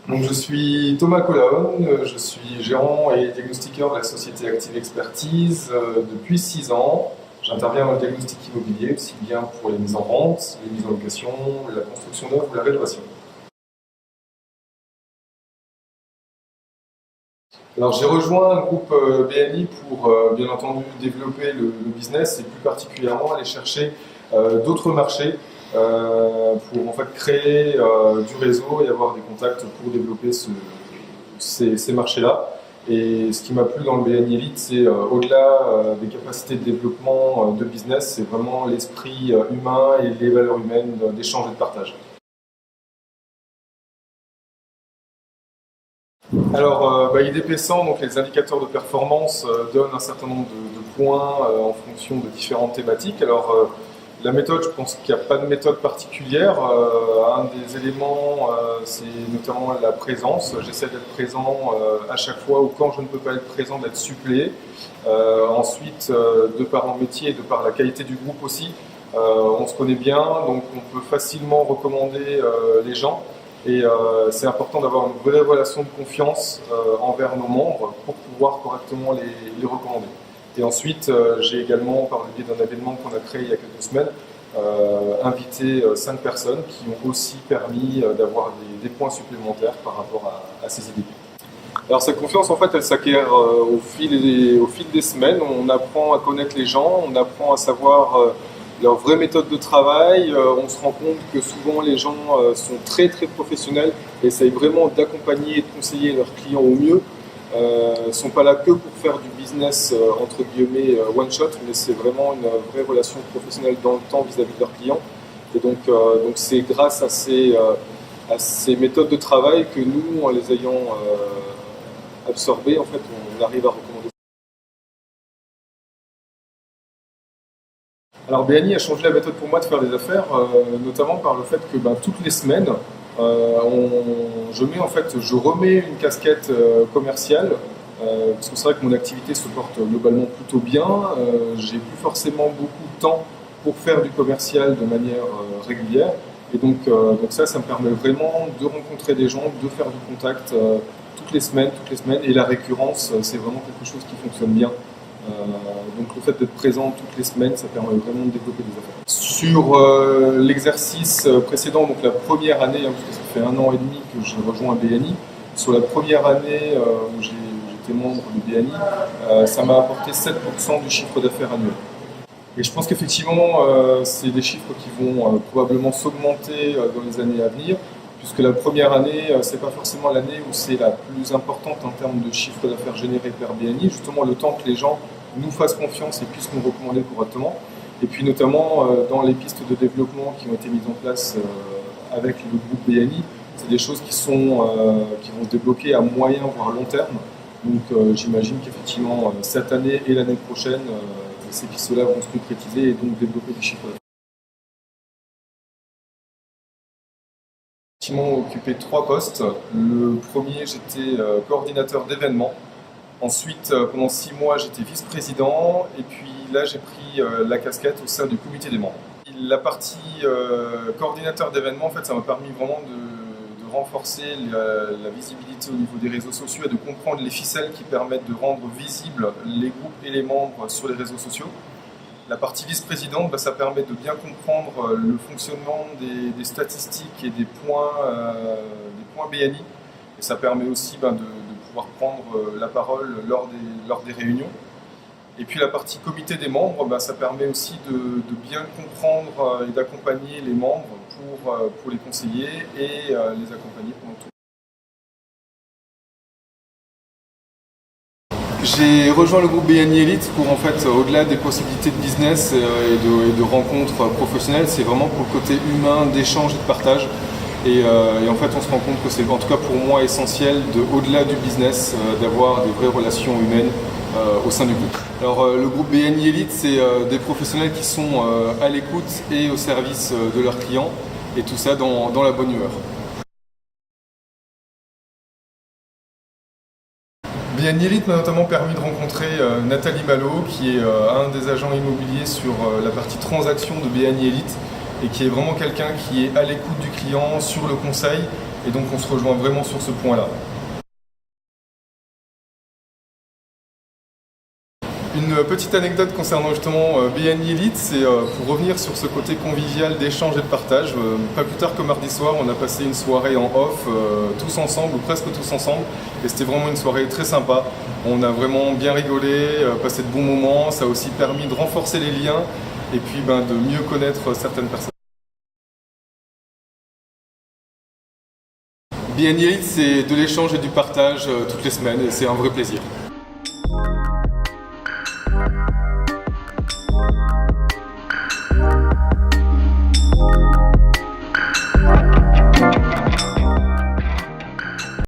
Donc, je suis Thomas Colonne, je suis gérant et diagnostiqueur de la société Active Expertise depuis 6 ans. J'interviens dans le diagnostic immobilier, aussi bien pour les mises en vente, les mises en location, la construction neuve ou la rénovation. Alors j'ai rejoint un groupe BNI pour bien entendu développer le business et plus particulièrement aller chercher d'autres marchés pour en fait créer du réseau et avoir des contacts pour développer ces marchés-là. Et ce qui m'a plu dans le BNI Elite, c'est au-delà des capacités de développement de business, c'est vraiment l'esprit humain et les valeurs humaines d'échange et de partage. Alors, IDP 100, donc les indicateurs de performance, donnent un certain nombre de points en fonction de différentes thématiques. Alors, la méthode, je pense qu'il n'y a pas de méthode particulière. Un des éléments, c'est notamment la présence. J'essaie d'être présent à chaque fois ou quand je ne peux pas être présent, d'être suppléé. Ensuite, de par mon métier et de par la qualité du groupe aussi, on se connaît bien, donc on peut facilement recommander les gens. Et c'est important d'avoir une vraie relation de confiance envers nos membres pour pouvoir correctement les recommander. Et ensuite, j'ai également, par le biais d'un événement qu'on a créé il y a quelques semaines, invité 5 personnes qui ont aussi permis d'avoir des points supplémentaires par rapport à ces idées. Alors cette confiance, en fait, elle s'acquiert au fil des semaines. On apprend à connaître les gens, on apprend à savoir leur vraie méthode de travail. On se rend compte que souvent les gens sont très très professionnels et essayent vraiment d'accompagner et de conseiller leurs clients au mieux. Ne sont pas là que pour faire du business entre guillemets one shot, mais c'est vraiment une vraie relation professionnelle dans le temps vis-à-vis de leurs clients. Et donc c'est grâce à ces méthodes de travail que nous, en les ayant absorbées, en fait, on arrive à recommander. Alors BNI a changé la méthode pour moi de faire des affaires, notamment par le fait que toutes les semaines, je remets une casquette commerciale, parce que c'est vrai que mon activité se porte globalement plutôt bien. J'ai plus forcément beaucoup de temps pour faire du commercial de manière régulière. Et donc ça me permet vraiment de rencontrer des gens, de faire du contact toutes les semaines. Et la récurrence, c'est vraiment quelque chose qui fonctionne bien. Donc le fait d'être présent toutes les semaines, ça permet vraiment de développer des affaires. Sur l'exercice précédent, donc la première année, parce que ça fait 1 an et demi que j'ai rejoint BNI, sur la première année où j'étais membre de BNI, ça m'a apporté 7% du chiffre d'affaires annuel. Et je pense qu'effectivement, c'est des chiffres qui vont probablement s'augmenter dans les années à venir, puisque la première année, c'est pas forcément l'année où c'est la plus importante en termes de chiffre d'affaires généré par BNI, justement le temps que les gens nous fassent confiance et puissent nous recommander correctement. Et puis notamment dans les pistes de développement qui ont été mises en place avec le groupe BNI, c'est des choses qui vont se débloquer à moyen voire long terme. Donc j'imagine qu'effectivement cette année et l'année prochaine, ces pistes-là vont se concrétiser et donc développer des chiffres d'affaires. J'ai occupé 3 postes. Le premier, j'étais coordinateur d'événements. Ensuite, pendant 6 mois, j'étais vice-président. Et puis là, j'ai pris la casquette au sein du comité des membres. La partie coordinateur d'événements, en fait, ça m'a permis vraiment de renforcer la visibilité au niveau des réseaux sociaux et de comprendre les ficelles qui permettent de rendre visibles les groupes et les membres sur les réseaux sociaux. La partie vice-présidente, ça permet de bien comprendre le fonctionnement des statistiques et des points BNI. Et ça permet aussi de pouvoir prendre la parole lors des réunions. Et puis la partie comité des membres, ça permet aussi de bien comprendre et d'accompagner les membres pour les conseiller et les accompagner pendant tout. J'ai rejoint le groupe BNI Elite pour en fait, au-delà des possibilités de business et de rencontres professionnelles, c'est vraiment pour le côté humain, d'échange et de partage. Et en fait, on se rend compte que c'est en tout cas pour moi essentiel, au-delà du business, d'avoir des vraies relations humaines au sein du groupe. Alors le groupe BNI Elite, c'est des professionnels qui sont à l'écoute et au service de leurs clients, et tout ça dans la bonne humeur. BNI Elite m'a notamment permis de rencontrer Nathalie Malo, qui est un des agents immobiliers sur la partie transaction de BNI Elite et qui est vraiment quelqu'un qui est à l'écoute du client, sur le conseil et donc on se rejoint vraiment sur ce point-là. Une petite anecdote concernant justement BNI Elite, c'est pour revenir sur ce côté convivial d'échange et de partage. Pas plus tard que mardi soir, on a passé une soirée en off, tous ensemble, ou presque tous ensemble, et c'était vraiment une soirée très sympa. On a vraiment bien rigolé, passé de bons moments, ça a aussi permis de renforcer les liens, et puis de mieux connaître certaines personnes. BNI Elite, c'est de l'échange et du partage toutes les semaines, et c'est un vrai plaisir.